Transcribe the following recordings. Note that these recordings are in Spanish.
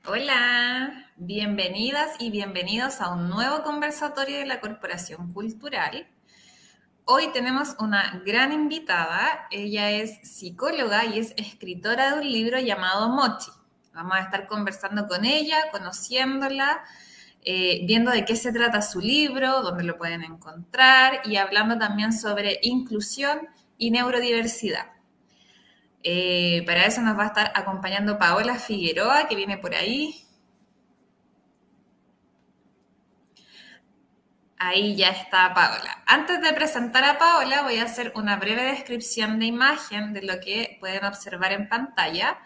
Hola, bienvenidas y bienvenidos a un nuevo conversatorio de la Corporación Cultural. Hoy tenemos una gran invitada, ella es psicóloga y es escritora de un libro llamado Mochi. Vamos a estar conversando con ella, conociéndola, viendo de qué se trata su libro, dónde lo pueden encontrar y hablando también sobre inclusión y neurodiversidad. Para eso nos va a estar acompañando Paola Figueroa, que viene por ahí. Ahí ya está Paola. Antes de presentar a Paola, voy a hacer una breve descripción de imagen de lo que pueden observar en pantalla.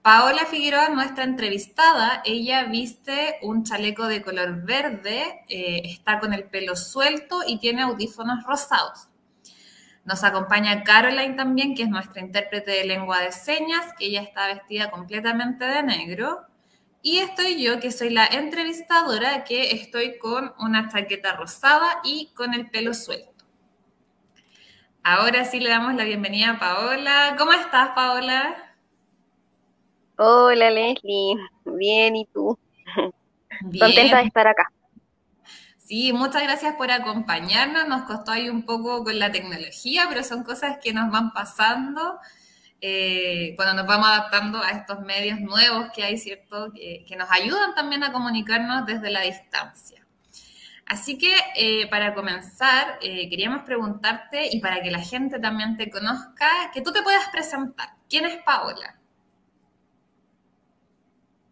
Paola Figueroa, nuestra entrevistada, ella viste un chaleco de color verde, está con el pelo suelto y tiene audífonos rosados. Nos acompaña Caroline también, que es nuestra intérprete de lengua de señas, que ella está vestida completamente de negro. Y estoy yo, que soy la entrevistadora, que estoy con una chaqueta rosada y con el pelo suelto. Ahora sí le damos la bienvenida a Paola. ¿Cómo estás, Paola? Hola Leslie, bien, ¿y tú? Contenta de Bien. estar acá. Sí, muchas gracias por acompañarnos. Nos costó ahí un poco con la tecnología, pero son cosas que nos van pasando cuando nos vamos adaptando a estos medios nuevos que hay, ¿cierto? Que nos ayudan también a comunicarnos desde la distancia. Así que para comenzar, queríamos preguntarte y para que la gente también te conozca, que tú te puedas presentar. ¿Quién es Paola?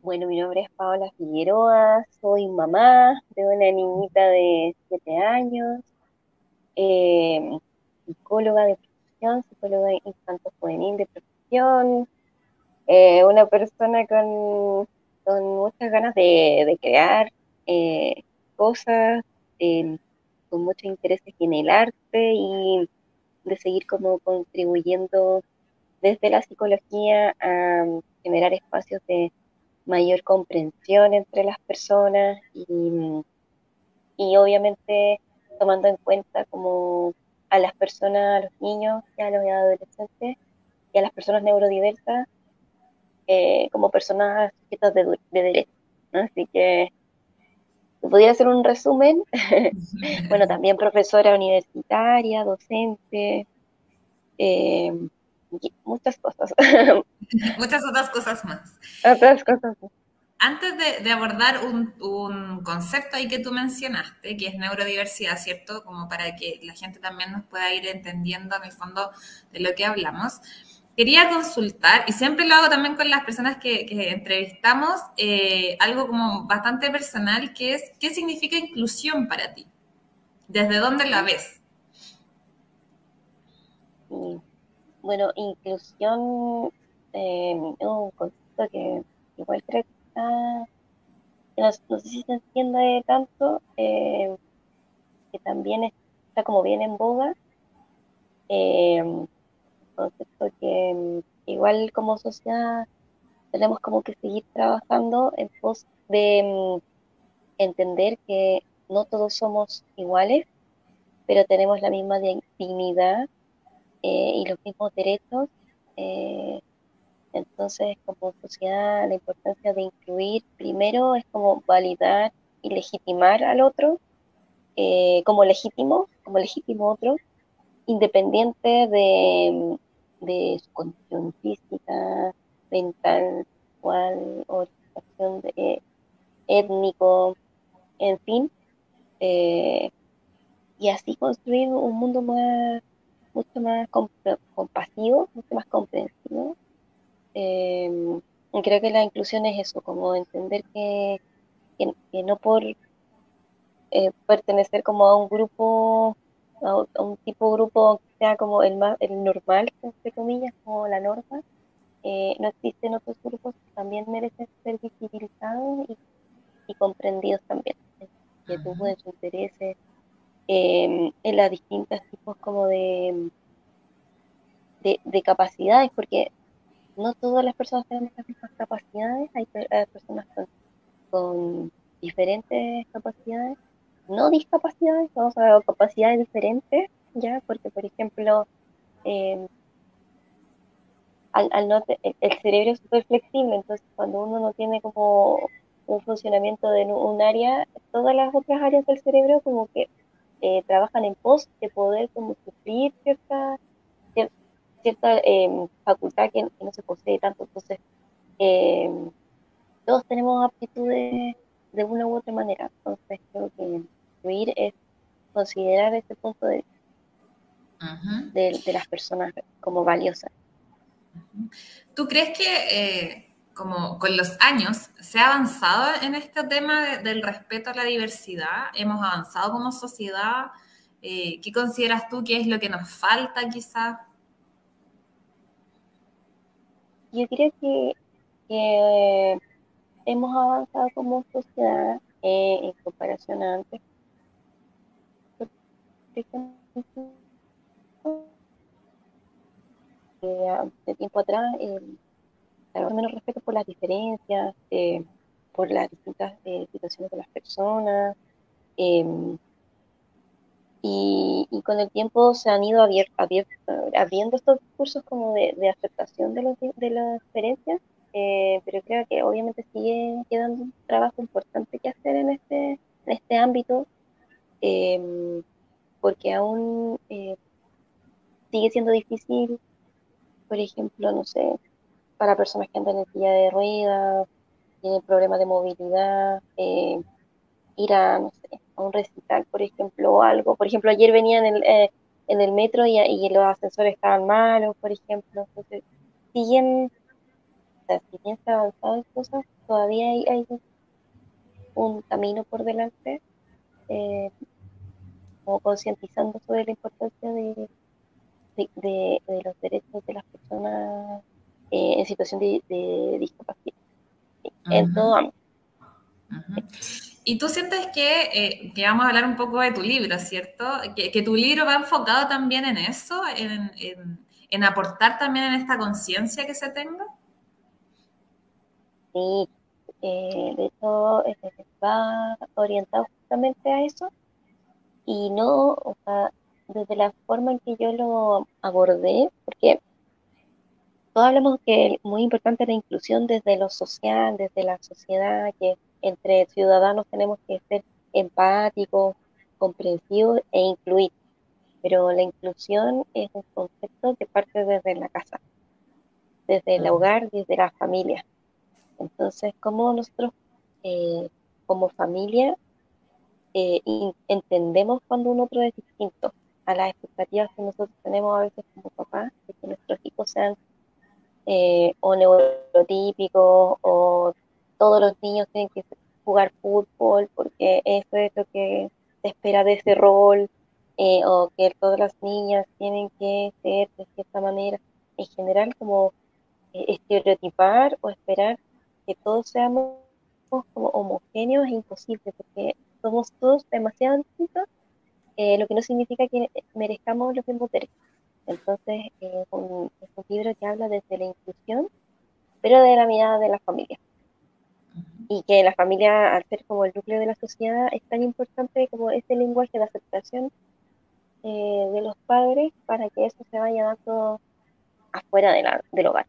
Bueno, mi nombre es Paola Figueroa, soy mamá de una niñita de 7 años, eh, psicóloga de profesión, psicóloga infanto-juvenil de profesión, una persona con muchas ganas de crear cosas, eh, con muchos intereses en el arte y de seguir como contribuyendo desde la psicología a generar espacios de mayor comprensión entre las personas y obviamente tomando en cuenta como a las personas, a los niños y a los adolescentes y a las personas neurodiversas como personas sujetas de derechos, ¿no? Así que si pudiera hacer un resumen, bueno, también profesora universitaria, docente, eh, y muchas cosas, Muchas otras cosas más. otras cosas. Antes de abordar un concepto ahí que tú mencionaste, que es neurodiversidad, ¿cierto? Como para que la gente también nos pueda ir entendiendo en el fondo de lo que hablamos. Quería consultar, y siempre lo hago también con las personas que entrevistamos, algo como bastante personal, que es, ¿qué significa inclusión para ti? ¿Desde dónde la ves? Y bueno, inclusión es un concepto que igual creo que está, que no sé si se entiende tanto, que también está como bien en boga, un concepto que igual como sociedad tenemos como que seguir trabajando en pos de entender que no todos somos iguales, pero tenemos la misma dignidad y los mismos derechos. eh, Entonces, como sociedad, la importancia de incluir primero es como validar y legitimar al otro como legítimo otro, independiente de su condición física, mental, sexual, orientación étnico, en fin, eh, y así construir un mundo mucho más compasivo, mucho más comprensivo. Y creo que la inclusión es eso, como entender que no por pertenecer como a un grupo, a un tipo de grupo que sea como el normal, entre comillas, como la norma, no existen otros grupos que también merecen ser visibilizados y comprendidos también, en sus inquietudes, en sus intereses, en las distintas tipos como de capacidades, porque no todas las personas tenemos las mismas capacidades, hay personas con diferentes capacidades, no discapacidades, vamos a ver, capacidades diferentes, ya, porque por ejemplo, eh, al no el cerebro es súper flexible, entonces cuando uno no tiene como un funcionamiento de un área, todas las otras áreas del cerebro como que trabajan en pos de poder como suplir cier- cierta facultad que no se posee tanto. Entonces, eh, todos tenemos aptitudes de una u otra manera. Entonces, creo que incluir es considerar ese punto Ujú. de las personas como valiosas. ¿Tú crees que como con los años se ha avanzado en este tema del respeto a la diversidad? ¿Hemos avanzado como sociedad? ¿Qué consideras tú que es lo que nos falta quizás? Yo creo que hemos avanzado como sociedad en comparación a antes. Por ejemplo, de tiempo atrás, claro, menos respeto por las diferencias, por las distintas situaciones de las personas. eh, y con el tiempo se han ido abriendo estos discursos como de aceptación de las diferencias, pero creo que obviamente sigue quedando un trabajo importante que hacer en este ámbito, eh, porque aún sigue siendo difícil, por ejemplo, no sé, para personas que andan en silla de ruedas, tienen problemas de movilidad, ir a, no sé, a un recital, por ejemplo, o algo. Por ejemplo, ayer venía en el metro y los ascensores estaban malos, por ejemplo. Entonces, siguen, o sea, si bien se ha avanzado en cosas, todavía hay un camino por delante, eh, como concientizando sobre la importancia de los derechos de las personas en situación de discapacidad, en todo Ujú, ámbito. ujú. Y tú sientes que vamos a hablar un poco de tu libro, ¿cierto? Que tu libro va enfocado también en eso, en aportar también en esta conciencia que se tenga. Sí, de hecho, va orientado justamente a eso y no, o sea, desde la forma en que yo lo abordé, porque todos hablamos que es muy importante la inclusión desde lo social, desde la sociedad, que entre ciudadanos tenemos que ser empáticos, comprensivos e incluir, pero la inclusión es un concepto que parte desde la casa, desde el hogar, desde la familia. Entonces, ¿cómo nosotros eh, como familia entendemos cuando un otro es distinto a las expectativas que nosotros tenemos a veces como papás, de que nuestros hijos sean o neurotípicos o todos los niños tienen que jugar fútbol porque eso es lo que se espera de ese rol, o que todas las niñas tienen que ser de cierta manera, en general como estereotipar o esperar que todos seamos como homogéneos es imposible porque somos todos demasiado distintos, lo que no significa que merezcamos los mismos derechos. Entonces, es un libro que habla desde la inclusión, pero de la mirada de la familia. Y que la familia, al ser como el núcleo de la sociedad, es tan importante como ese lenguaje de aceptación de los padres para que eso se vaya dando afuera del hogar.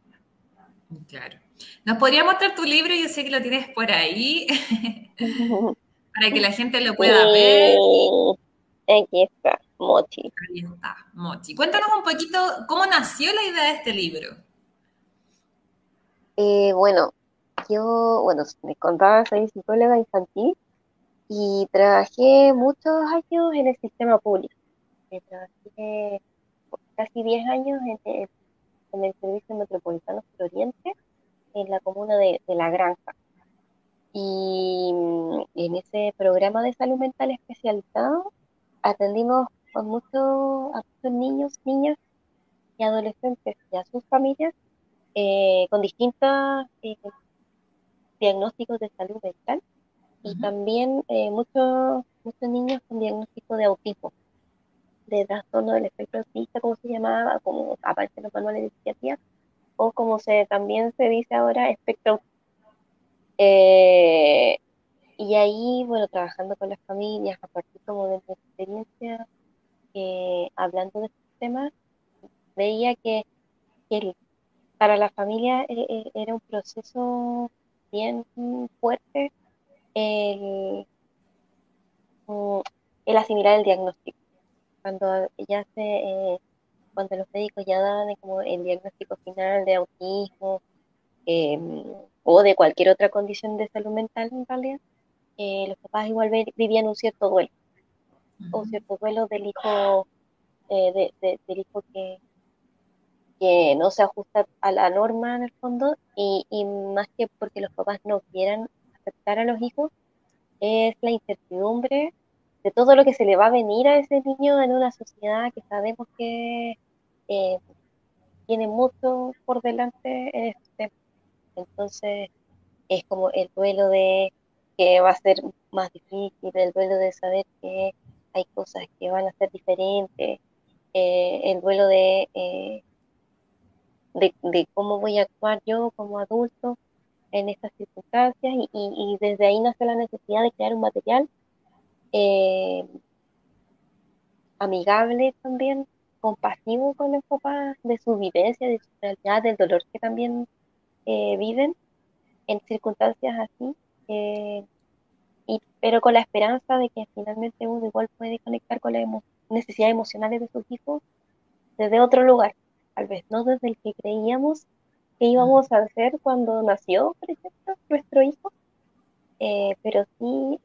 Claro. ¿Nos podría mostrar tu libro? Yo sé que lo tienes por ahí, para que la gente lo pueda ver. Sí, aquí está, Mochi. Ahí está, Mochi. Cuéntanos un poquito cómo nació la idea de este libro. Bueno, bueno, me contaba, soy psicóloga infantil y trabajé muchos años en el sistema público. Trabajé casi 10 años en el Servicio Metropolitano Sur Oriente, en la comuna de La Granja. Y en ese programa de salud mental especializado atendimos a muchos niños, niñas y adolescentes y a sus familias con distintos diagnósticos de salud mental y Ujú. también muchos niños con diagnóstico de autismo, de trastorno del espectro autista, como se llamaba, como aparece en los manuales de psiquiatría, o como también se dice ahora, espectro autista. Eh, y ahí, bueno, trabajando con las familias, a partir como de mi experiencia, hablando de estos temas, veía que el para la familia era un proceso bien fuerte el, mm, el asimilar el diagnóstico. Cuando cuando los médicos ya daban como el diagnóstico final de autismo, eh, o de cualquier otra condición de salud mental en realidad, los papás igual vivían un cierto duelo del hijo, del hijo que no se ajusta a la norma en el fondo, y más que porque los papás no quieran aceptar a los hijos, es la incertidumbre de todo lo que se le va a venir a ese niño en una sociedad que sabemos que eh, tiene mucho por delante en este tema. Entonces, es como el duelo de que va a ser más difícil, el duelo de saber que hay cosas que van a ser diferentes, el duelo de cómo voy a actuar yo como adulto en estas circunstancias, y desde ahí nace la necesidad de crear un material eh, amigable también, compasivo con los papás, de su vivencia, de su realidad, del dolor que también viven en circunstancias así, eh, pero con la esperanza de que finalmente uno igual puede conectar con las necesidades emocionales de sus hijos desde otro lugar, tal vez no desde el que creíamos que íbamos a hacer cuando nació, por ejemplo, nuestro hijo, pero sí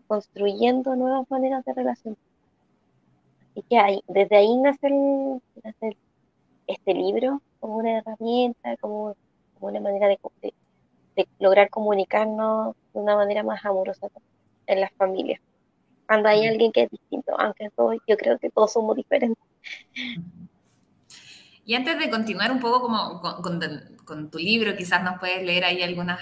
construyendo nuevas maneras de relación. Así que desde ahí nace este libro como una herramienta, como una manera de lograr comunicarnos de una manera más amorosa en las familias. Cuando hay alguien que es distinto, aunque yo creo que todos somos diferentes. Y antes de continuar un poco como con tu libro, quizás nos puedes leer ahí alguna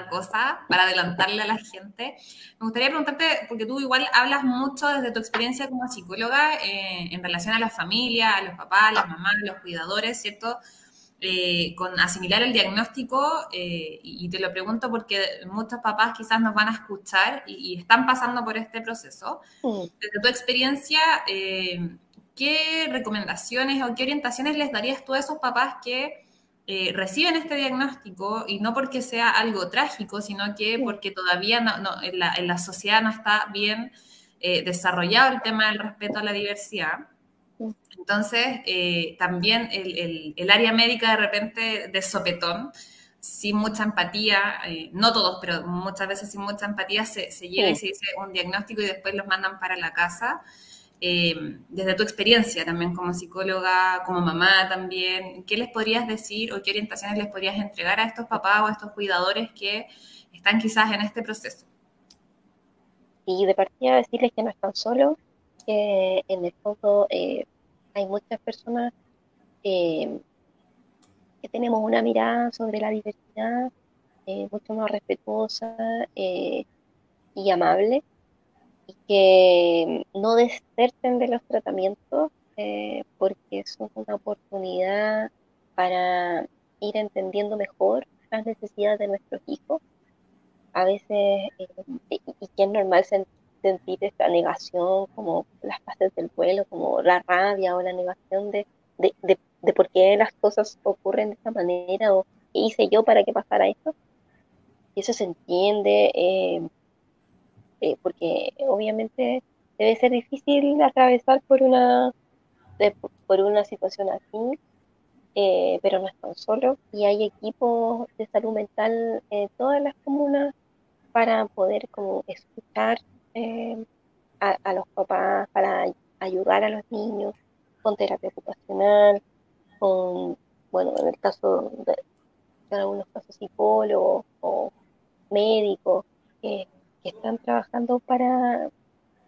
cosa para adelantarle a la gente. Me gustaría preguntarte, porque tú igual hablas mucho desde tu experiencia como psicóloga en relación a la familia, a los papás, a las mamás, a los cuidadores, ¿cierto? Con asimilar el diagnóstico, y te lo pregunto porque muchos papás quizás nos van a escuchar y están pasando por este proceso. Mm. Desde tu experiencia, ¿qué recomendaciones o qué orientaciones les darías tú a esos papás que reciben este diagnóstico y no porque sea algo trágico, sino que Mm. porque todavía en la sociedad no está bien desarrollado el tema del respeto a la diversidad? Mm. Entonces, también el área médica de repente de sopetón, sin mucha empatía, no todos, pero muchas veces sin mucha empatía, se llega y Mm. se dice un diagnóstico y después los mandan para la casa. Desde tu experiencia también como psicóloga, como mamá también, ¿qué les podrías decir o qué orientaciones les podrías entregar a estos papás o a estos cuidadores que están quizás en este proceso? Y de partida decirles que no están solos, que en el fondo hay muchas personas eh, que tenemos una mirada sobre la diversidad mucho más respetuosa y amable, y que no deserten de los tratamientos porque son una oportunidad para ir entendiendo mejor las necesidades de nuestros hijos. A veces, y que es normal sentir esta negación, como las fases del duelo, como la rabia o la negación de por qué las cosas ocurren de esta manera, o qué hice yo para que pasara esto. Y eso se entiende, porque obviamente debe ser difícil atravesar por una situación así, pero no están solos, y hay equipos de salud mental en todas las comunas para poder como escuchar eh, a los papás, para ayudar a los niños con terapia ocupacional, con, bueno, en el caso en algunos casos psicólogos o médicos que están trabajando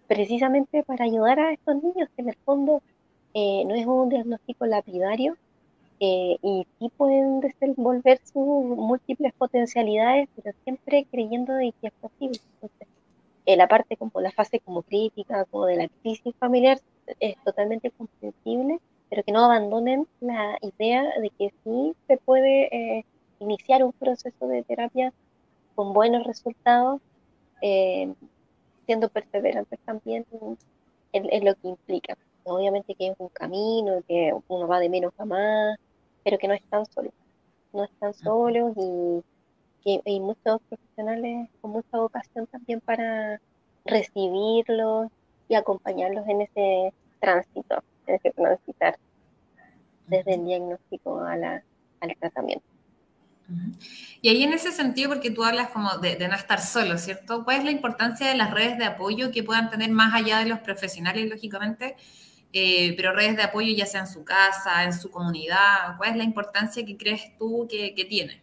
precisamente para ayudar a estos niños, que en el fondo no es un diagnóstico lapidario, y sí pueden desenvolver sus múltiples potencialidades, pero siempre creyendo de que es posible. Entonces, la parte como la fase como crítica, como de la crisis familiar, es totalmente comprensible, pero que no abandonen la idea de que sí se puede iniciar un proceso de terapia con buenos resultados, eh, siendo perseverantes también en lo que implica. Obviamente que es un camino, que uno va de menos a más, pero que no están solos y muchos profesionales con mucha vocación también para recibirlos y acompañarlos en ese tránsito, en ese transitar desde el diagnóstico al tratamiento. Y ahí en ese sentido, porque tú hablas como de no estar solo, ¿cierto? ¿Cuál es la importancia de las redes de apoyo que puedan tener más allá de los profesionales, lógicamente, pero redes de apoyo ya sea en su casa, en su comunidad? ¿Cuál es la importancia que crees tú que tiene?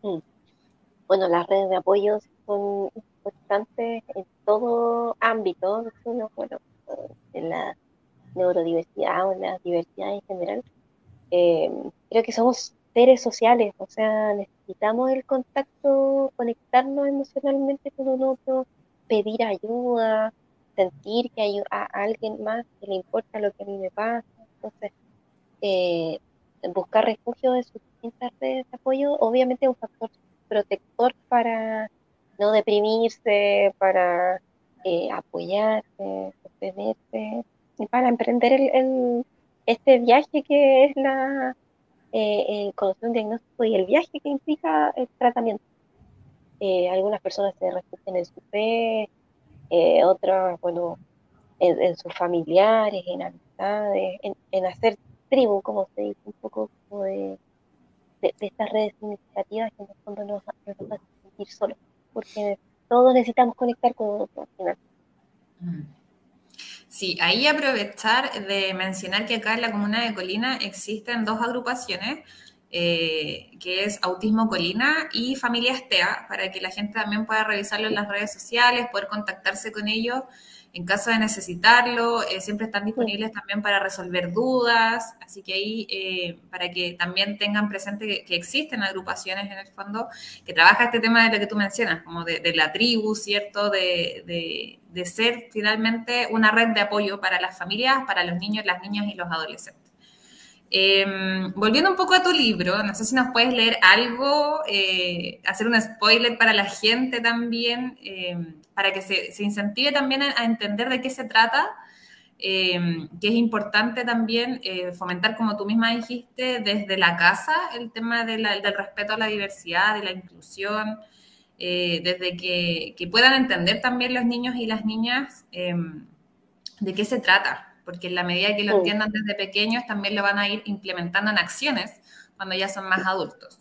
Mm. Bueno, las redes de apoyo son importantes en todo ámbito, no solo, bueno, en la neurodiversidad o en la diversidad en general. Eh, Creo que somos seres sociales, o sea, necesitamos el contacto, conectarnos emocionalmente con un otro, pedir ayuda, sentir que hay a alguien más que le importa lo que a mí me pasa. Entonces, eh, buscar refugio en sus distintas redes de apoyo, obviamente es un factor protector para no deprimirse, para apoyarse, sostenerse, y para emprender este viaje que es el conocer un diagnóstico y el viaje que implica el tratamiento. Algunas personas se refugian en su fe, otras, bueno, en sus familiares, en amistades, en hacer tribu, como se dice, un poco como de estas redes significativas que en el fondo nos hacen sentir solos, porque todos necesitamos conectar con otro al final. Sí, ahí aprovechar de mencionar que acá en la comuna de Colina existen dos agrupaciones, que es Autismo Colina y Familia Estea, para que la gente también pueda revisarlo en las redes sociales, poder contactarse con ellos en caso de necesitarlo. Siempre están Mm, disponibles también para resolver dudas, así que ahí para que también tengan presente que existen agrupaciones en el fondo que trabaja este tema de lo que tú mencionas, como de la tribu, ¿cierto? De ser finalmente una red de apoyo para las familias, para los niños, las niñas y los adolescentes. Volviendo un poco a tu libro, no sé si nos puedes leer algo, hacer un spoiler para la gente también, para que se incentive también a entender de qué se trata, que es importante también fomentar, como tú misma dijiste, desde la casa el tema del respeto a la diversidad, de la inclusión, desde que puedan entender también los niños y las niñas de qué se trata, porque en la medida que lo mm. entiendan desde pequeños, también lo van a ir implementando en acciones cuando ya son más adultos.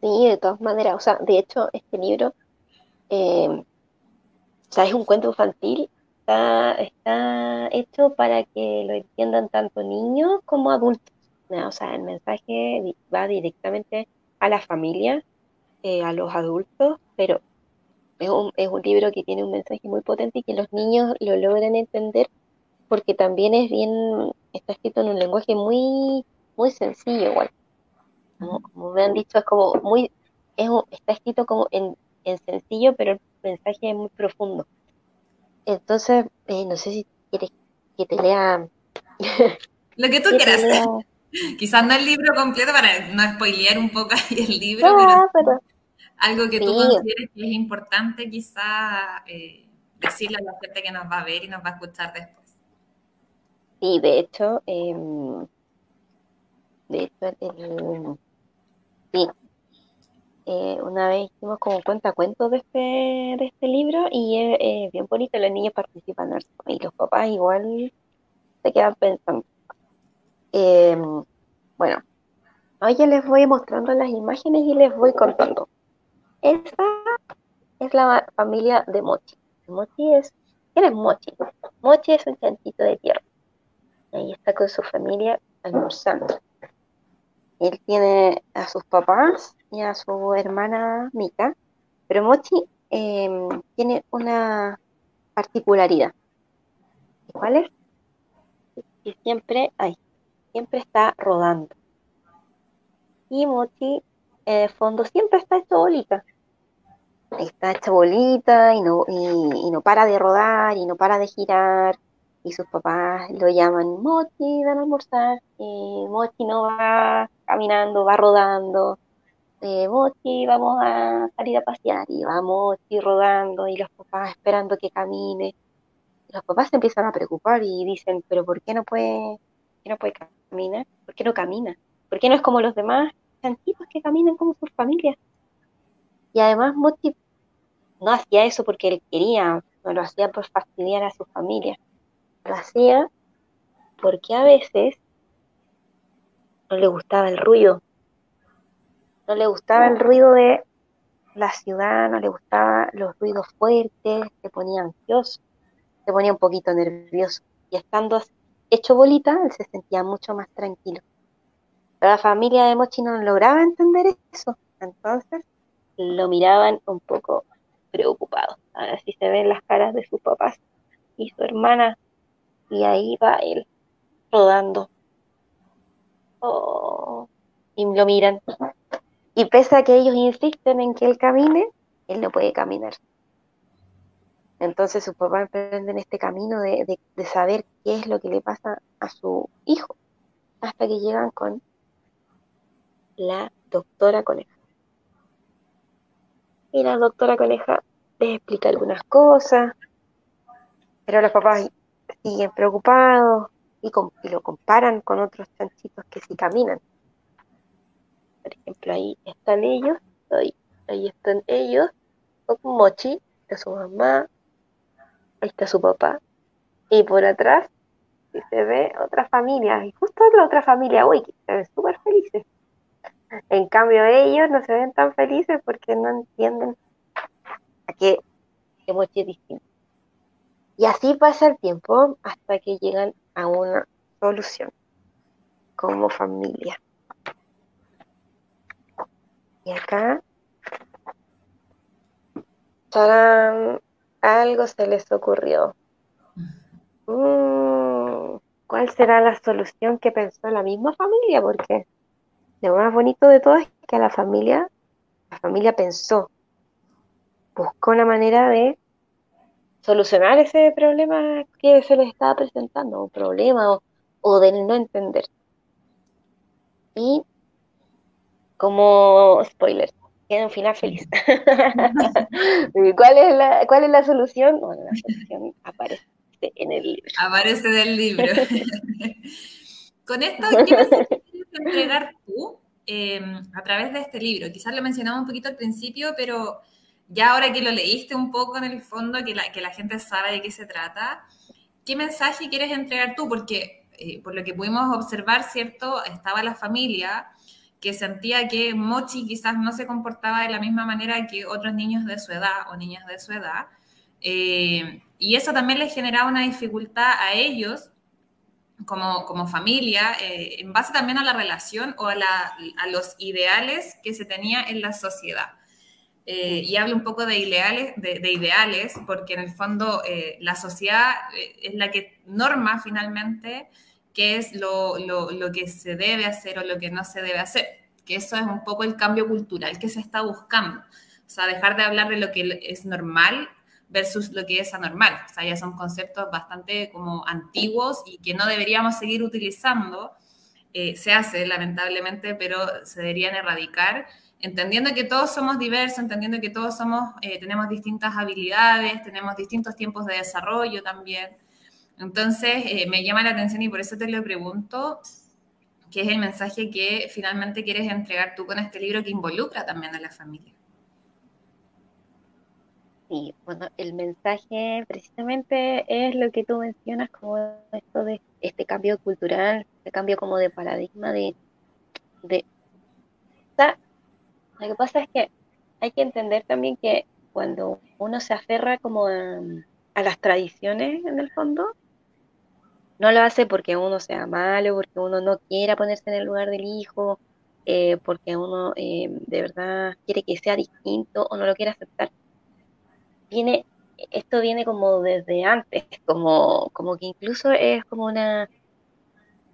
Sí, de todas maneras, o sea, de hecho, este libro, o sea, es un cuento infantil, está hecho para que lo entiendan tanto niños como adultos, ¿no? O sea, el mensaje va directamente a la familia, a los adultos, pero es un libro que tiene un mensaje muy potente y que los niños lo logran entender porque también está escrito en un lenguaje muy sencillo igual. Como me han dicho, es como está escrito como en sencillo, pero el mensaje es muy profundo. Entonces, no sé si quieres que te lea, Lo que tú que te quieras. lea, Quizás no el libro completo para no spoilear un poco ahí el libro, pero ah, pero algo que tú sí, consideres que es importante quizá decirle a la gente que nos va a ver y nos va a escuchar después. sí, de hecho, sí, una vez hicimos como un cuentacuentos de este libro y es bien bonito, los niños participan harto, y los papás igual se quedan pensando. Eh, bueno, oye, les voy mostrando las imágenes y les voy contando. Esta es la familia de Mochi. ¿Quién es Mochi? Mochi es un chanchito de tierra. Ahí está con su familia almorzando. Él tiene a sus papás y a su hermana Mika, pero Mochi tiene una particularidad. ¿Cuál es? Que siempre está rodando. Y Mochi, en el fondo, siempre está hecho bolita. Está hecha bolita y no para de rodar y no para de girar. Y sus papás lo llaman Mochi, ven a almorzar. Y Mochi no va caminando, va rodando. Mochi, vamos a salir a pasear. Y va Mochi rodando y los papás esperando que camine. Y los papás se empiezan a preocupar y dicen, pero ¿por qué no puede caminar? ¿Por qué no camina? porque no es como los demás chanchitos que caminan como sus familias. Y además Mochi no hacía eso porque él quería, no lo hacía por fastidiar a su familia, lo hacía porque a veces no le gustaba el ruido, no le gustaba el ruido de la ciudad, no le gustaban los ruidos fuertes, se ponía ansioso, se ponía un poquito nervioso. Y estando hecho bolita, él se sentía mucho más tranquilo. Pero la familia de Mochi no lograba entender eso. Entonces lo miraban un poco preocupados. A ver si se ven las caras de sus papás y su hermana. Y ahí va él, rodando. Oh, y lo miran. Y pese a que ellos insisten en que él camine, él no puede caminar. Entonces sus papás emprenden este camino de saber qué es lo que le pasa a su hijo, hasta que llegan con la doctora Coneja. Y la doctora Coneja les explica algunas cosas, pero los papás siguen preocupados y lo comparan con otros chanchitos que sí caminan. Por ejemplo, ahí están ellos, con Mochi, está su mamá, ahí está su papá, y por atrás sí se ve otra familia, y justo la otra familia, uy, que se ven súper felices. En cambio ellos no se ven tan felices porque no entienden a qué Mochi es distinto. Y así pasa el tiempo hasta que llegan a una solución como familia. Y acá, tarán, algo se les ocurrió. ¿Cuál será la solución que pensó la misma familia? Porque lo más bonito de todo es que la familia pensó, buscó una manera de solucionar ese problema que se les estaba presentando, un problema o del no entender. Y como spoiler, queda un final feliz. ¿Cuál es la solución? Bueno, la solución aparece en el libro. Aparece del libro. Con esto, ¿qué mensaje quieres entregar tú a través de este libro? Quizás lo mencionamos un poquito al principio, pero ya ahora que lo leíste un poco en el fondo, que la gente sabe de qué se trata, ¿qué mensaje quieres entregar tú? Porque por lo que pudimos observar, ¿cierto? Estaba la familia que sentía que Mochi quizás no se comportaba de la misma manera que otros niños de su edad o niñas de su edad. Y eso también les generaba una dificultad a ellos como familia, en base también a la relación o a los ideales que se tenía en la sociedad. Y hablo un poco de ideales, porque en el fondo la sociedad es la que norma finalmente qué es lo que se debe hacer o lo que no se debe hacer, que eso es un poco el cambio cultural que se está buscando. O sea, dejar de hablar de lo que es normal versus lo que es anormal. O sea, ya son conceptos bastante como antiguos y que no deberíamos seguir utilizando. Se hace, lamentablemente, pero se deberían erradicar, entendiendo que todos somos diversos, entendiendo que todos tenemos distintas habilidades, tenemos distintos tiempos de desarrollo también. Entonces, me llama la atención y por eso te lo pregunto, ¿qué es el mensaje que finalmente quieres entregar tú con este libro que involucra también a la familia? Sí, bueno, el mensaje precisamente es lo que tú mencionas como esto de este cambio cultural, este cambio como de paradigma de, o sea, lo que pasa es que hay que entender también que cuando uno se aferra como a las tradiciones en el fondo, no lo hace porque uno sea malo, porque uno no quiera ponerse en el lugar del hijo, porque uno de verdad quiere que sea distinto o no lo quiere aceptar. Viene, esto viene como desde antes, como que incluso es como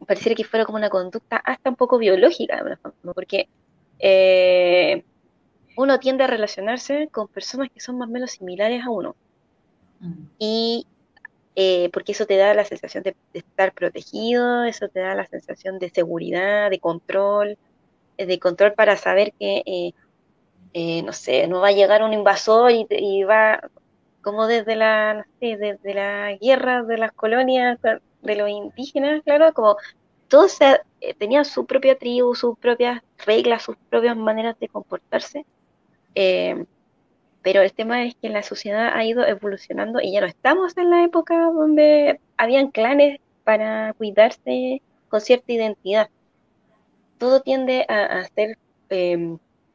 pareciera que fuera como una conducta hasta un poco biológica, de alguna forma, porque eh, uno tiende a relacionarse con personas que son más o menos similares a uno. Mm. Y porque eso te da la sensación de estar protegido, eso te da la sensación de seguridad, de control para saber que, no sé, no va a llegar un invasor y va, como desde no sé, desde la guerra de las colonias de los indígenas, claro, como todo tenían su propia tribu, sus propias reglas, sus propias maneras de comportarse. Eh, pero el tema es que la sociedad ha ido evolucionando y ya no estamos en la época donde habían clanes para cuidarse con cierta identidad. Todo tiende a ser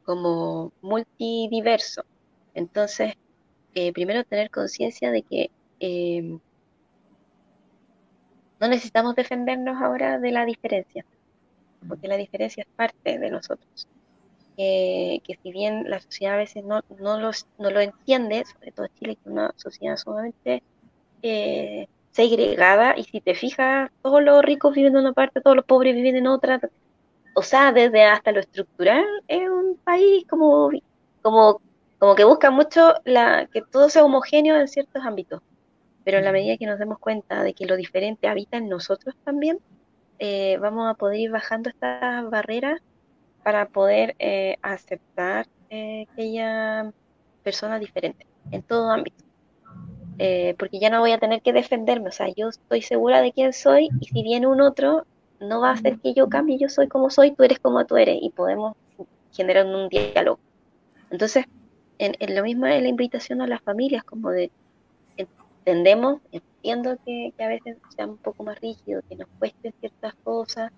como multidiverso. Entonces, primero tener conciencia de que no necesitamos defendernos ahora de la diferencia, porque la diferencia es parte de nosotros. Que si bien la sociedad a veces no lo entiende, sobre todo Chile, que es una sociedad sumamente segregada, y si te fijas, todos los ricos viven en una parte, todos los pobres viven en otra, o sea, desde hasta lo estructural, es un país como, como que busca mucho que todo sea homogéneo en ciertos ámbitos, pero en la medida que nos demos cuenta de que lo diferente habita en nosotros también, vamos a poder ir bajando estas barreras para poder aceptar que haya personas diferentes en todo ámbito. Porque ya no voy a tener que defenderme, o sea, yo estoy segura de quién soy y si viene un otro, no va a hacer que yo cambie, yo soy como soy, tú eres como tú eres y podemos generar un diálogo. Entonces, en lo mismo es la invitación a las familias, como de entiendo que a veces sea un poco más rígido, que nos cuesten ciertas cosas,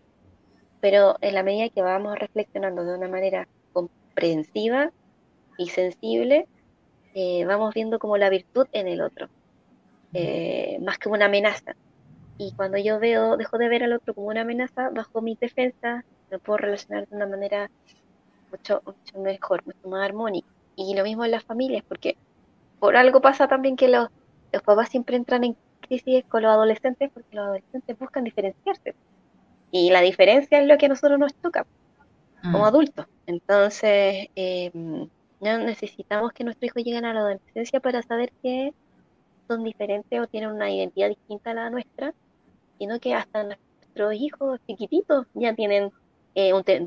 pero en la medida que vamos reflexionando de una manera comprensiva y sensible, vamos viendo como la virtud en el otro, más que una amenaza. Y cuando yo dejo de ver al otro como una amenaza, bajo mis defensas, me puedo relacionar de una manera mucho mejor, mucho más armónica. Y lo mismo en las familias, porque por algo pasa también que los papás siempre entran en crisis con los adolescentes, porque los adolescentes buscan diferenciarse. Y la diferencia es lo que a nosotros nos toca como Mm. adultos. Entonces, no necesitamos que nuestros hijos lleguen a la adolescencia para saber que son diferentes o tienen una identidad distinta a la nuestra, sino que hasta nuestros hijos chiquititos ya tienen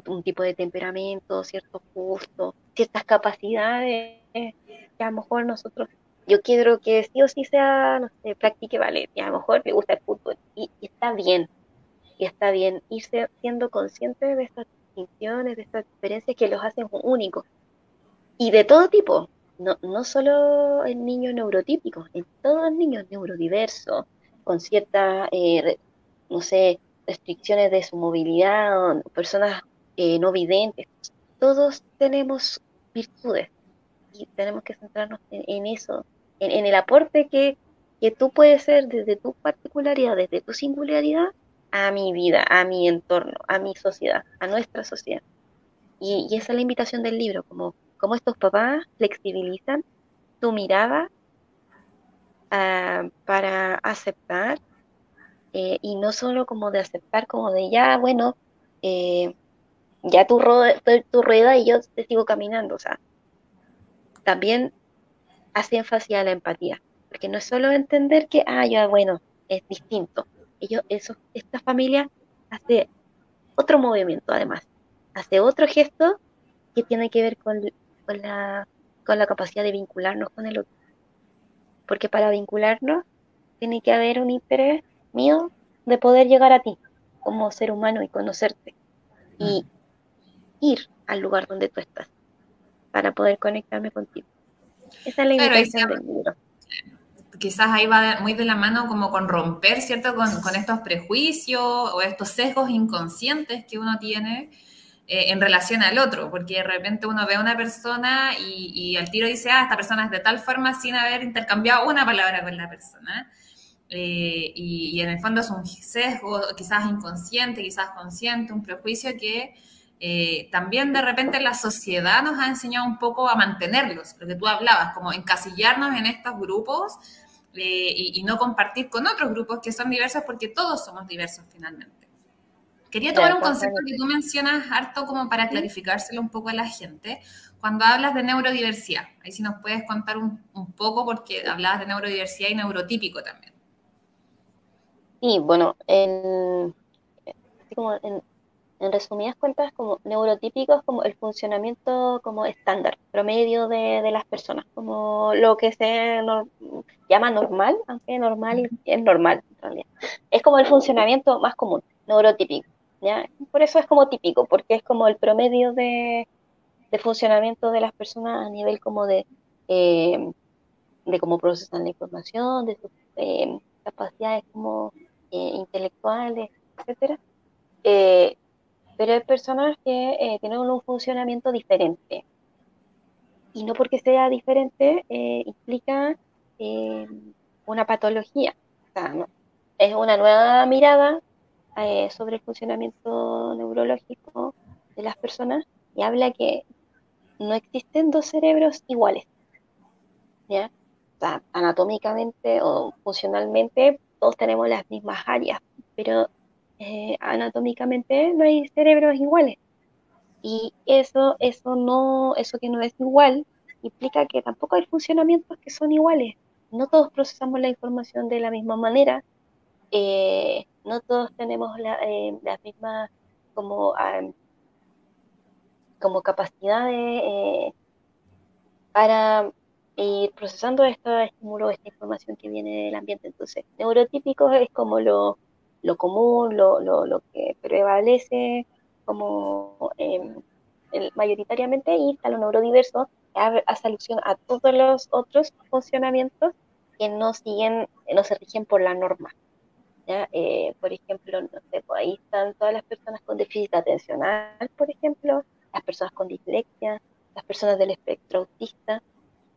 un tipo de temperamento, ciertos gustos, ciertas capacidades que a lo mejor nosotros, yo quiero que sí o sí sea, no sé, practique ballet, y a lo mejor le gusta el fútbol, y está bien irse siendo consciente de estas distinciones, de estas diferencias que los hacen únicos, y de todo tipo, no solo en niños neurotípicos, en todos los niños neurodiversos, con ciertas, no sé, restricciones de su movilidad, o personas no videntes, todos tenemos virtudes y tenemos que centrarnos en eso, en el aporte que tú puedes ser desde tu particularidad, desde tu singularidad, a mi vida, a mi entorno, a mi sociedad, a nuestra sociedad. Y esa es la invitación del libro, como estos papás flexibilizan tu mirada para aceptar, y no solo como de aceptar, como de ya, bueno, eh, ya tu rueda y yo te sigo caminando, o sea, también hace énfasis a la empatía, porque no es solo entender que, ya, bueno, es distinto. Esta familia hace otro movimiento además, hace otro gesto que tiene que ver con la, con la capacidad de vincularnos con el otro, porque para vincularnos tiene que haber un interés mío de poder llegar a ti como ser humano y conocerte y Mm. ir al lugar donde tú estás para poder conectarme contigo. Esa es la Claro, invitación del libro. quizás ahí va muy de la mano como con romper, ¿cierto? Con estos prejuicios o estos sesgos inconscientes que uno tiene en relación al otro, porque de repente uno ve a una persona y al tiro dice, esta persona es de tal forma sin haber intercambiado una palabra con la persona. Y en el fondo es un sesgo, quizás inconsciente, quizás consciente, un prejuicio que también de repente la sociedad nos ha enseñado un poco a mantenerlos, lo que tú hablabas, como encasillarnos en estos grupos y no compartir con otros grupos que son diversos porque todos somos diversos finalmente. Quería De tomar un todas concepto maneras. que tú mencionas harto como para ¿Mm? clarificárselo un poco a la gente. Cuando hablas de neurodiversidad, ahí sí nos puedes contar un poco porque hablabas de neurodiversidad y neurotípico también. Sí, bueno, así como en resumidas cuentas, como neurotípicos, como el funcionamiento como estándar, promedio de las personas, como lo que llama normal, aunque normal es normal en realidad. Es como el funcionamiento más común, neurotípico. ¿ya? Por eso es como típico, porque es como el promedio de funcionamiento de las personas a nivel como eh, de cómo procesan la información, de sus capacidades como intelectuales, etcétera. Eh, pero hay personas que tienen un funcionamiento diferente. Y no porque sea diferente implica eh, una patología. O sea, es una nueva mirada sobre el funcionamiento neurológico de las personas y habla que no existen dos cerebros iguales, ¿ya? O sea, anatómicamente o funcionalmente todos tenemos las mismas áreas, pero anatómicamente no hay cerebros iguales. Y eso que no es igual, implica que tampoco hay funcionamientos que son iguales. No todos procesamos la información de la misma manera, no todos tenemos las mismas como, como capacidades para ir procesando estos estímulos, esta información que viene del ambiente. Entonces, neurotípicos es como lo común, lo que prevalece como mayoritariamente, y está lo neurodiverso, que hace alusión a todos los otros funcionamientos que no siguen, no se rigen por la norma. ¿Ya? Por ejemplo, no sé, pues ahí están todas las personas con déficit atencional, por ejemplo, las personas con dislexia, las personas del espectro autista,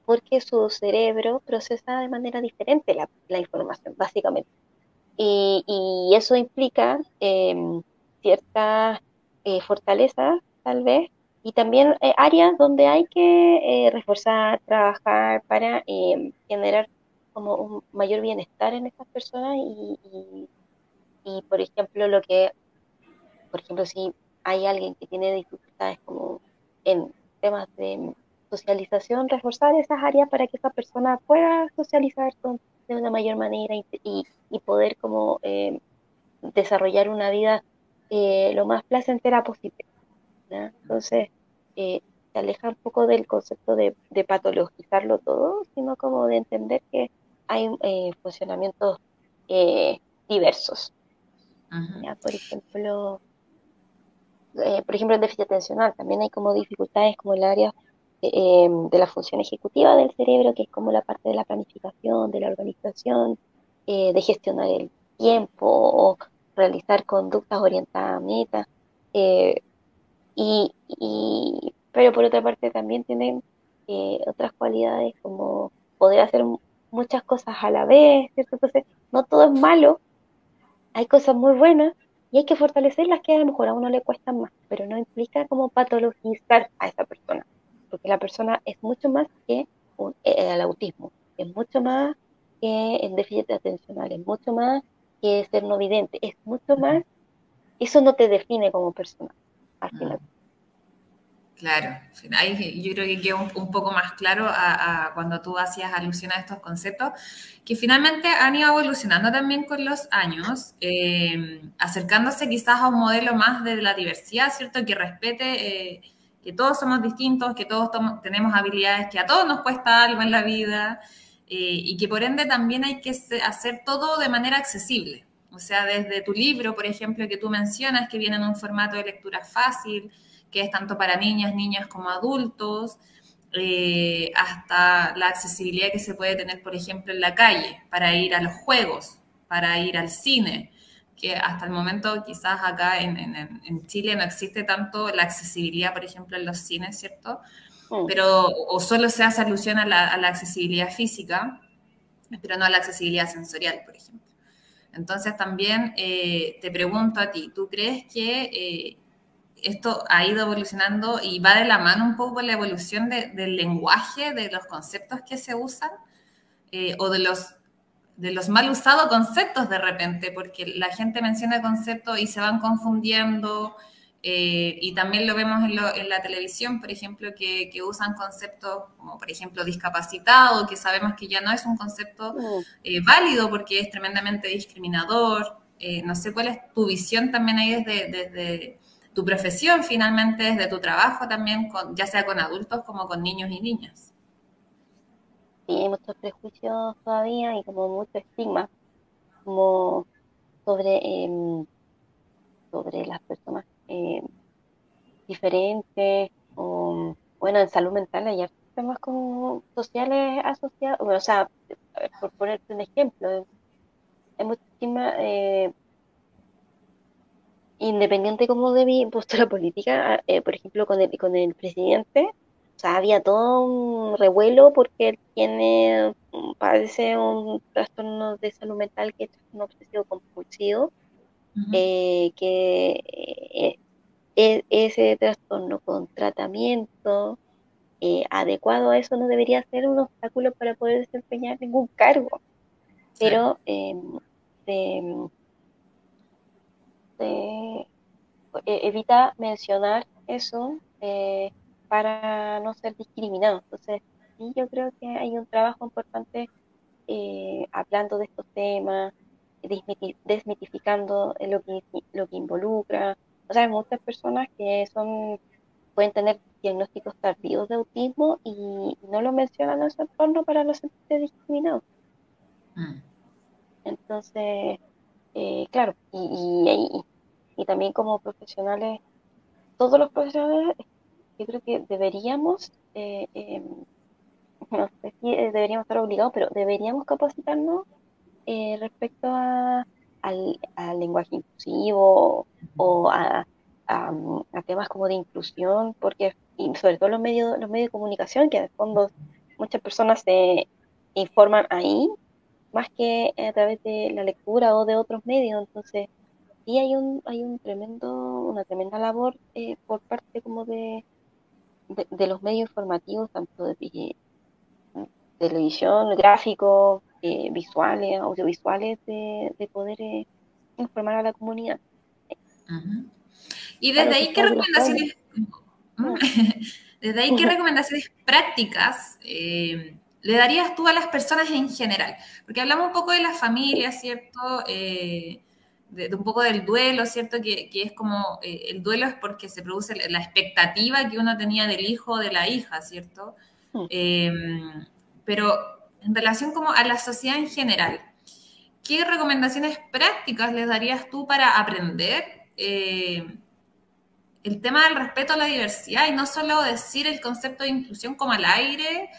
porque su cerebro procesa de manera diferente la información, básicamente. Y eso implica ciertas fortalezas, tal vez, y también áreas donde hay que reforzar, trabajar para generar como un mayor bienestar en estas personas y, por ejemplo, por ejemplo, si hay alguien que tiene dificultades como en temas de socialización, reforzar esas áreas para que esa persona pueda socializar de una mayor manera y poder como desarrollar una vida lo más placentera posible, ¿ya? Entonces, eh, se aleja un poco del concepto de patologizarlo todo, sino como de entender que hay funcionamientos eh, diversos, Ujú. ¿ya? Por ejemplo, el déficit atencional, también hay como dificultades como el área de la función ejecutiva del cerebro, que es como la parte de la planificación, de la organización, de gestionar el tiempo o realizar conductas orientadas a metas. eh, pero por otra parte también tienen otras cualidades como poder hacer muchas cosas a la vez, ¿cierto? Entonces, no todo es malo, hay cosas muy buenas y hay que fortalecerlas que a lo mejor a uno le cuestan más, pero no implica como patologizar a esa persona, porque la persona es mucho más que el autismo, es mucho más que el déficit atencional, es mucho más que ser no vidente, es mucho más, eso no te define como persona, al final. Claro, ahí yo creo que quedó un poco más claro a cuando tú hacías alusión a estos conceptos, que finalmente han ido evolucionando también con los años, acercándose quizás a un modelo más de la diversidad, ¿cierto? Que respete que todos somos distintos, que todos tenemos habilidades, que a todos nos cuesta algo en la vida, y que por ende también hay que hacer todo de manera accesible. O sea, desde tu libro, por ejemplo, que tú mencionas, que viene en un formato de lectura fácil, que es tanto para niñas, niñas como adultos, hasta la accesibilidad que se puede tener, por ejemplo, en la calle, para ir a los juegos, para ir al cine, que hasta el momento quizás acá en Chile no existe tanto la accesibilidad, por ejemplo, en los cines, ¿cierto? Mm. Pero, o solo se hace alusión a la accesibilidad física, pero no a la accesibilidad sensorial, por ejemplo. Entonces también te pregunto a ti, ¿tú crees que esto ha ido evolucionando y va de la mano un poco con la evolución del lenguaje, de los conceptos que se usan, o de los mal usados conceptos de repente, porque la gente menciona conceptos y se van confundiendo, y también lo vemos en la televisión, por ejemplo, que usan conceptos como, por ejemplo, discapacitado, que sabemos que ya no es un concepto Mm. válido porque es tremendamente discriminador. No sé cuál es tu visión también ahí desde tu profesión, finalmente, desde tu trabajo también, ya sea con adultos como con niños y niñas. Sí, hay muchos prejuicios todavía y como mucho estigma como sobre sobre las personas diferentes, o bueno, en salud mental hay hartos temas como sociales asociados, o sea, a ver, por ponerte un ejemplo, hay muchos temas, independiente como de mi postura política, por ejemplo, con el presidente, o sea, había todo un revuelo porque él padece un trastorno de salud mental que es trastorno obsesivo compulsivo, Ujú. que ese trastorno con tratamiento adecuado a eso no debería ser un obstáculo para poder desempeñar ningún cargo, Sí. pero se, se evita mencionar eso para no ser discriminado. Entonces, sí, yo creo que hay un trabajo importante hablando de estos temas, desmitificando lo que involucra. O sea, hay muchas personas que pueden tener diagnósticos tardíos de autismo y no lo mencionan en su entorno para no sentirse discriminados. Mm. Entonces, claro, y también como profesionales, todos los profesionales, yo creo que deberíamos, no sé si deberíamos estar obligados, pero deberíamos capacitarnos respecto al lenguaje inclusivo o a temas como de inclusión, porque y sobre todo los medios de comunicación, que en el fondo muchas personas se informan ahí más que a través de la lectura o de otros medios. Entonces, sí una tremenda labor por parte como de los medios informativos, tanto de televisión, gráficos, visuales, audiovisuales, de poder informar a la comunidad. Ujú. Y desde Claro, ahí, ¿qué quizás de los jóvenes. recomendaciones, Mm. desde ahí, qué recomendaciones prácticas le darías tú a las personas en general? Porque hablamos un poco de la familia, ¿cierto? De un poco del duelo, ¿cierto? Que es como, el duelo es porque se produce la expectativa que uno tenía del hijo o de la hija, ¿cierto? Mm. Eh, pero en relación como a la sociedad en general, ¿qué recomendaciones prácticas les darías tú para aprender el tema del respeto a la diversidad y no solo decir el concepto de inclusión como al aire,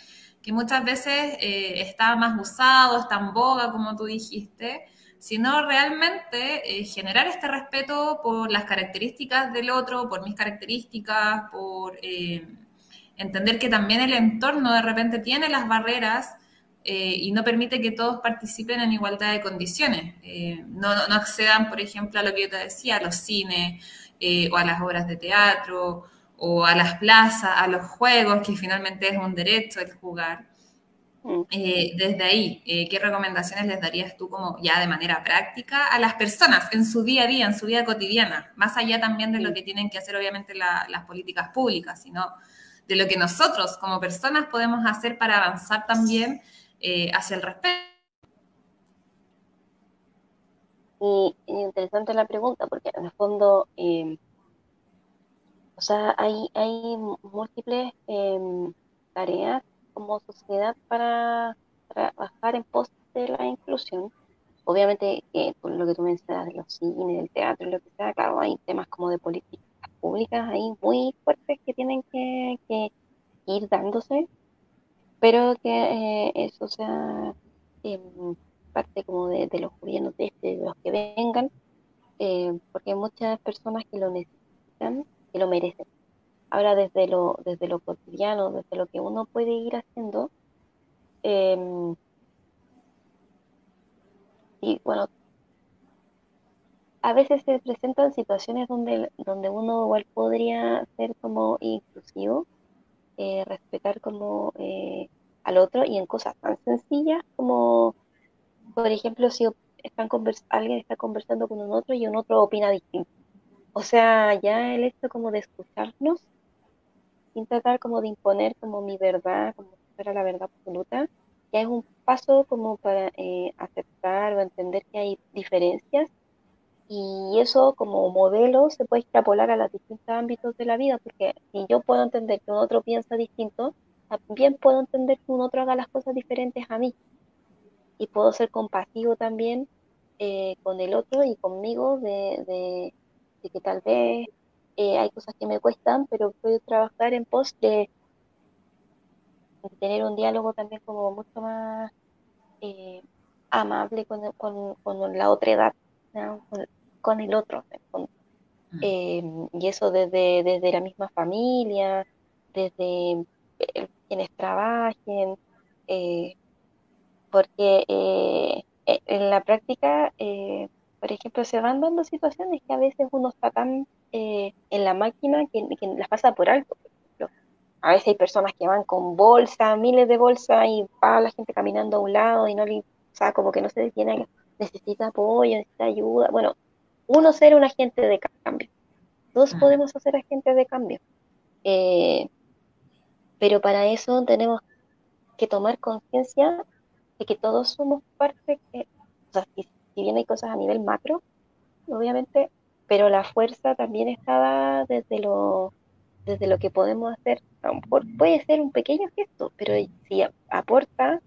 que muchas veces está más usado, está en boga, como tú dijiste, sino realmente generar este respeto por las características del otro, por mis características, por entender que también el entorno de repente tiene las barreras y no permite que todos participen en igualdad de condiciones. No accedan, por ejemplo, a lo que yo te decía, a los cines o a las obras de teatro o a las plazas, a los juegos, que finalmente es un derecho el jugar. Mm. Desde ahí, ¿qué recomendaciones les darías tú como ya de manera práctica a las personas en su día a día, en su vida cotidiana? Más allá también de lo Mm. que tienen que hacer obviamente las políticas públicas, sino de lo que nosotros como personas podemos hacer para avanzar también hacia el respeto. Y interesante la pregunta, porque en el fondo, o sea, hay múltiples tareas como sociedad para trabajar en pos de la inclusión. Obviamente, por lo que tú mencionas de los cines, del teatro, lo que sea, claro, hay temas como de políticas públicas ahí muy fuertes que tienen que ir dándose, pero que eso sea parte como de los gobiernos de los que vengan, porque hay muchas personas que lo necesitan, que lo merecen. Ahora, desde lo cotidiano, desde lo que uno puede ir haciendo, em, y bueno, a veces se presentan situaciones donde uno igual podría ser como inclusivo, respetar como al otro y en cosas tan sencillas como, por ejemplo, si alguien está conversando con un otro y un otro opina distinto. O sea, ya el hecho como de escucharnos sin tratar como de imponer como mi verdad, como si fuera la verdad absoluta, ya es un paso como para aceptar o entender que hay diferencias y eso como modelo se puede extrapolar a los distintos ámbitos de la vida, porque si yo puedo entender que un otro piensa distinto, también puedo entender que un otro haga las cosas diferentes a mí y puedo ser compasivo también con el otro y conmigo de que tal vez hay cosas que me cuestan, pero puedo trabajar en pos de tener un diálogo también como mucho más eh, amable con la otra edad, ¿no? Con el otro. Con- y eso desde la misma familia, desde quienes trabajen, eh, porque en la práctica, por ejemplo, se van dando situaciones que a veces uno está tan en la máquina que las pasa por alto. Por ejemplo, a veces hay personas que van con bolsas, miles de bolsas, y va la gente caminando a un lado y no le, o sea, como que no se detiene, necesita apoyo, necesita ayuda. Bueno, uno ser un agente de cambio, todos podemos ser agentes de cambio, eh, pero para eso tenemos que tomar conciencia de que todos somos parte, o sea, si bien hay cosas a nivel macro, obviamente, pero la fuerza también está dada desde lo que podemos hacer. A lo mejor puede ser un pequeño gesto, pero si aporta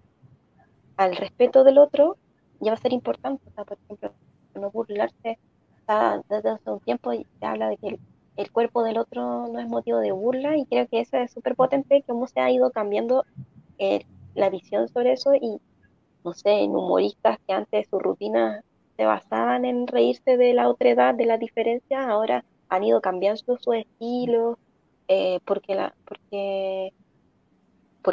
al respeto del otro, ya va a ser importante. O sea, por ejemplo, no burlarse. O sea, desde hace un tiempo se habla de que el cuerpo del otro no es motivo de burla, y creo que eso es súper potente, cómo se ha ido cambiando eh, la visión sobre eso, y no sé, en humoristas que antes sus rutinas se basaban en reírse de la otredad, de las diferencias, ahora han ido cambiando su estilo, porque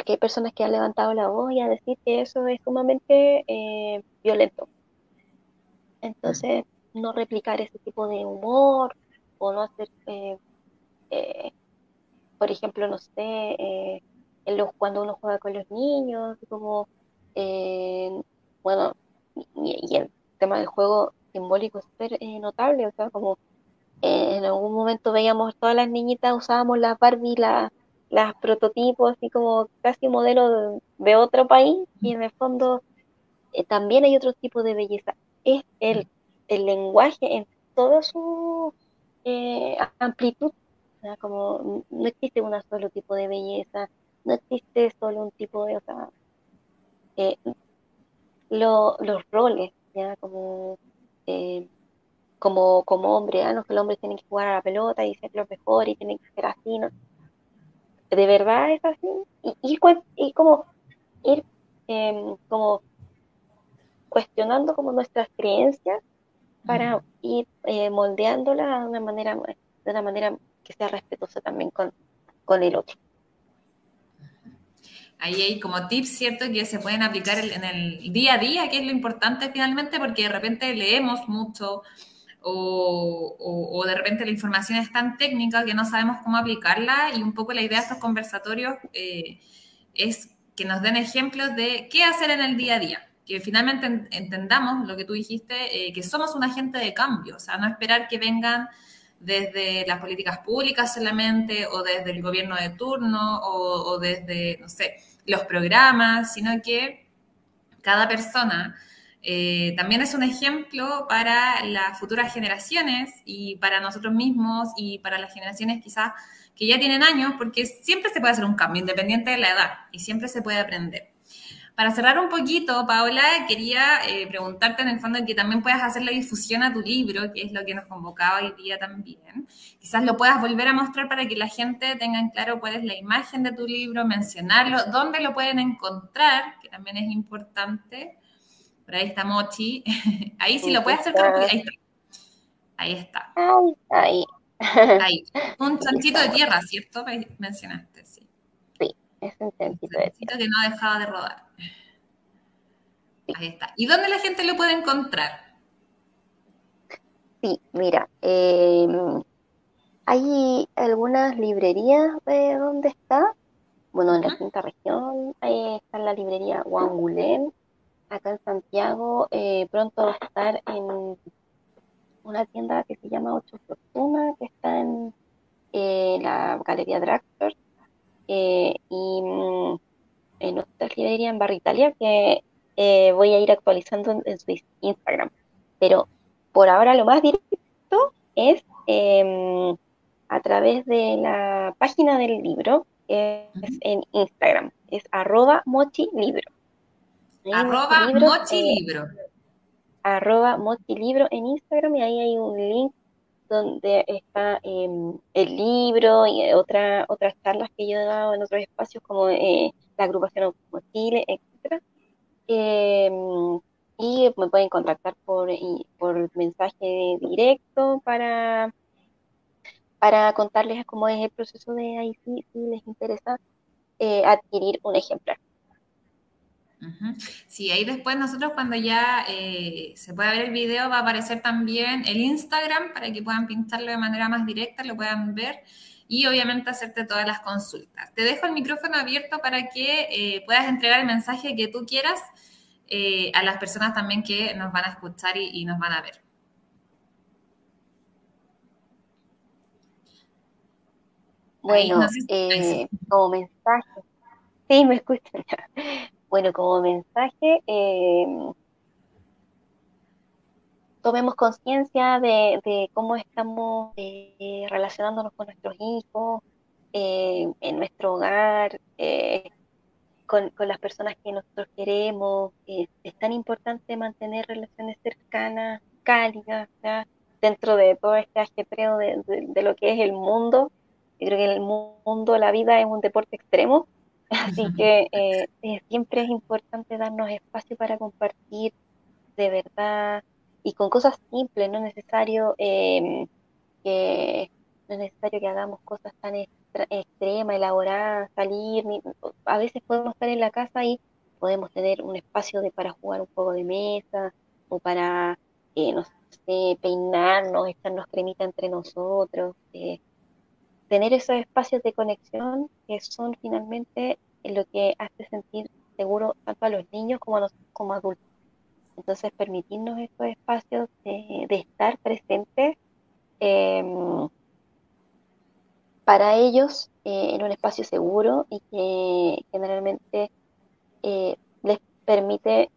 hay personas que han levantado la voz y a decir que eso es sumamente violento. Entonces, no replicar ese tipo de humor, o no hacer, eh, por ejemplo, no sé, cuando uno juega con los niños, como, eh, bueno, y el tema del juego simbólico es súper notable. O sea, como en algún momento veíamos todas las niñitas, usábamos las Barbie, las prototipos, así como casi modelo de otro país, y en el fondo también hay otro tipo de belleza. Es el lenguaje en toda su amplitud. O sea, como no existe un solo tipo de belleza, no existe solo un tipo de, o sea, eh, los roles, ya eh, como hombre, no, que los hombres tienen que jugar a la pelota y ser los mejores y tienen que ser así, ¿no? ¿De verdad es así? Y como ir como cuestionando como nuestras creencias para ir moldeándola de una manera que sea respetuosa también con el otro. Ahí hay como tips, ¿cierto?, que se pueden aplicar en el día a día, que es lo importante finalmente, porque de repente leemos mucho o de repente la información es tan técnica que no sabemos cómo aplicarla, y un poco la idea de estos conversatorios es que nos den ejemplos de qué hacer en el día a día, que finalmente entendamos lo que tú dijiste, que somos un agente de cambio, o sea, no esperar que vengan desde las políticas públicas solamente, o desde el gobierno de turno, o desde, no sé, los programas, sino que cada persona también es un ejemplo para las futuras generaciones y para nosotros mismos y para las generaciones quizás que ya tienen años, porque siempre se puede hacer un cambio independiente de la edad y siempre se puede aprender. Para cerrar un poquito, Paola, quería preguntarte en el fondo que también puedas hacer la difusión a tu libro, que es lo que nos convocaba hoy día también. Quizás lo puedas volver a mostrar para que la gente tenga en claro cuál es la imagen de tu libro, mencionarlo, dónde lo pueden encontrar, que también es importante. Por ahí está Mochi. Ahí sí lo puedes acercar un poquito. Quizás, Ahí está. Ahí está. ay, ahí. Ahí. Un Aquí chanchito de estamos. tierra, ¿cierto? Mencionaste, sí. Sí, es un Un sentito de chanchito tierra. que no dejaba de rodar. Sí, Ahí está. ¿Y dónde la gente lo puede encontrar? sí, mira, hay algunas librerías de donde está. Bueno, en la quinta región está la librería Wangulén. Acá en Santiago pronto va a estar en una tienda que se llama Ocho Fortuna, que está en la Galería Dragster, y en otra librería en Barrio Italia, que voy a ir actualizando en su Instagram. Pero por ahora lo más directo es a través de la página del libro, que es en Instagram, es @mochilibro. Ahí Arroba Mochilibros, Mochi Libro. @mochilibro en Instagram, y ahí hay un link donde está el libro y otras charlas que yo he dado en otros espacios como la agrupación Automotil, etcétera. Y me pueden contactar por mensaje directo para contarles cómo es el proceso de ahí si les interesa adquirir un ejemplar. Ujú. Sí, ahí después nosotros cuando ya se pueda ver el video va a aparecer también el Instagram para que puedan pincharlo de manera más directa, lo puedan ver y obviamente hacerte todas las consultas. Te dejo el micrófono abierto para que puedas entregar el mensaje que tú quieras a las personas también que nos van a escuchar y nos van a ver. Ahí, no Bueno, sé ahí sí. como mensaje, sí, me escuchan ya. Bueno, como mensaje, tomemos conciencia de cómo estamos relacionándonos con nuestros hijos, en nuestro hogar, con las personas que nosotros queremos. Es tan importante mantener relaciones cercanas, cálidas, ¿ya? Dentro de todo este ajetreo de lo que es el mundo. Yo creo que el mundo, la vida es un deporte extremo, así que siempre es importante darnos espacio para compartir de verdad y con cosas simples, que, no es necesario que hagamos cosas tan extremas, elaboradas, salir, a veces podemos estar en la casa y podemos tener un espacio para jugar un juego de mesa o para, no sé, peinarnos, echarnos cremita entre nosotros, tener esos espacios de conexión que son finalmente lo que hace sentir seguro tanto a los niños como a nosotros como adultos. Entonces, permitirnos estos espacios de estar presentes para ellos en un espacio seguro y que generalmente les permite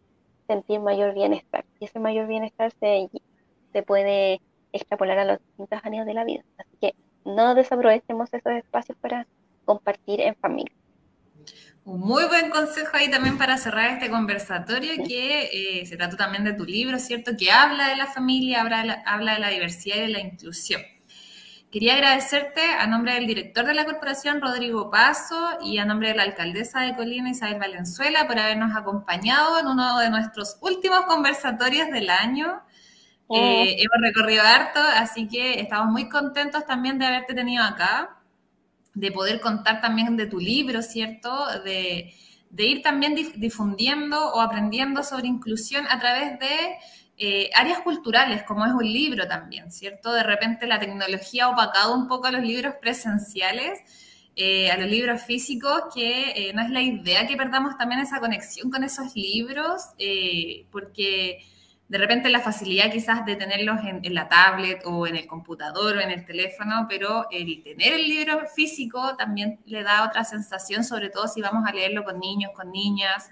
sentir mayor bienestar. Y ese mayor bienestar se puede extrapolar a los distintos años de la vida. Así que no desaprovechemos esos espacios para compartir en familia. Un muy buen consejo ahí también para cerrar este conversatorio que se trata también de tu libro, ¿cierto? Que habla de la familia, habla de la diversidad y de la inclusión. Quería agradecerte a nombre del director de la corporación, Rodrigo Paso, y a nombre de la alcaldesa de Colina, Isabel Valenzuela, por habernos acompañado en uno de nuestros últimos conversatorios del año. Mm, Hemos recorrido harto, así que estamos muy contentos también de haberte tenido acá, de poder contar también de tu libro, ¿cierto? De ir también difundiendo o aprendiendo sobre inclusión a través de áreas culturales, como es un libro también, ¿cierto? De repente la tecnología ha opacado un poco a los libros presenciales, a los libros físicos, que no es la idea que perdamos también esa conexión con esos libros, porque de repente la facilidad quizás de tenerlos en la tablet o en el computador o en el teléfono, pero el tener el libro físico también le da otra sensación, sobre todo si vamos a leerlo con niños, con niñas,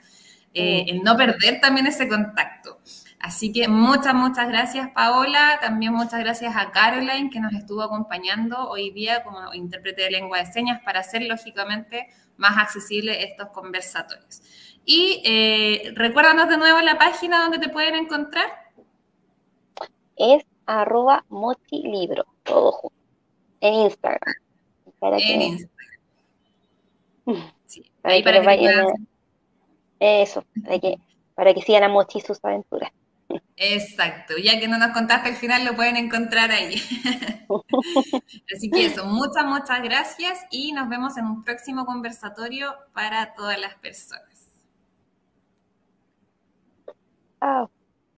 mm. el no perder también ese contacto. Así que muchas gracias, Paola. También muchas gracias a Caroline, que nos estuvo acompañando hoy día como intérprete de lengua de señas para hacer, lógicamente, más accesibles estos conversatorios. Y recuérdanos de nuevo la página donde te pueden encontrar. Es @mochilibro, todo junto, en Instagram, para En que, Instagram. Sí, para ahí que para lo que te vayan puedan... a, eso, para que sigan a Mochi sus aventuras. Exacto, ya que no nos contaste al final, lo pueden encontrar ahí. Así que eso, muchas gracias y nos vemos en un próximo conversatorio para todas las personas.